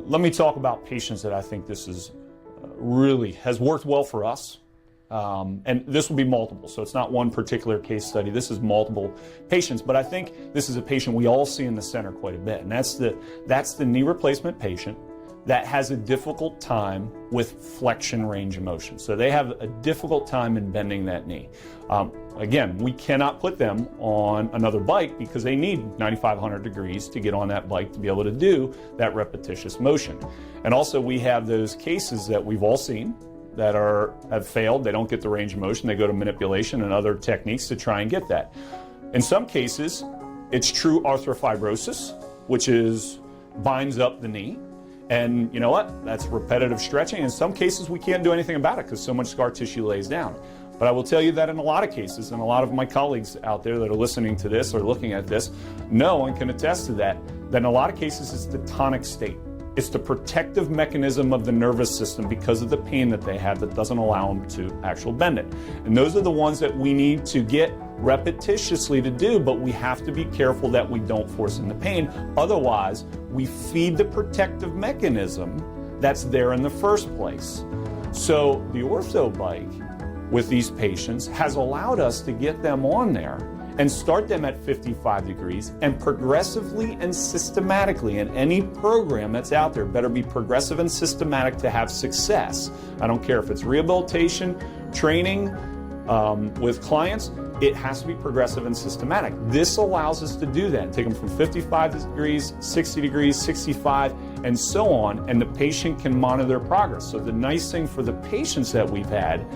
let me talk about patients that I think this is really has worked well for us. And this will be multiple, so it's not one particular case study. This is multiple patients, but I think this is a patient we all see in the center quite a bit, and that's the knee replacement patient that has a difficult time with flexion range of motion. So they have a difficult time in bending that knee. Again, we cannot put them on another bike because they need 9,500 degrees to get on that bike to be able to do that repetitious motion. And also we have those cases that we've all seen that have failed. They don't get the range of motion. They go to manipulation and other techniques to try and get that. In some cases, it's true arthrofibrosis, which binds up the knee. And you know what? That's repetitive stretching. In some cases, we can't do anything about it because so much scar tissue lays down. But I will tell you that in a lot of cases, and a lot of my colleagues out there that are listening to this or looking at this know and can attest to that in a lot of cases it's the tonic state. It's the protective mechanism of the nervous system because of the pain that they have that doesn't allow them to actually bend it. And those are the ones that we need to get repetitiously to do, but we have to be careful that we don't force in the pain. Otherwise, we feed the protective mechanism that's there in the first place. So the OrthoBike with these patients has allowed us to get them on there and start them at 55 degrees and progressively and systematically, and any program that's out there better be progressive and systematic to have success. I don't care if it's rehabilitation, training with clients, it has to be progressive and systematic. This allows us to do that, take them from 55 degrees, 60 degrees, 65, and so on, and the patient can monitor their progress. So the nice thing for the patients that we've had,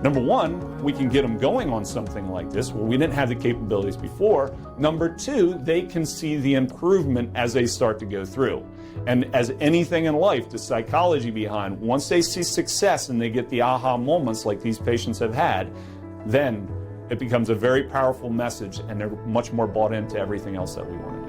number one, we can get them going on something like this where we didn't have the capabilities before. Number two, they can see the improvement as they start to go through. And as anything in life, the psychology behind, once they see success and they get the aha moments like these patients have had, then it becomes a very powerful message and they're much more bought into everything else that we want to do.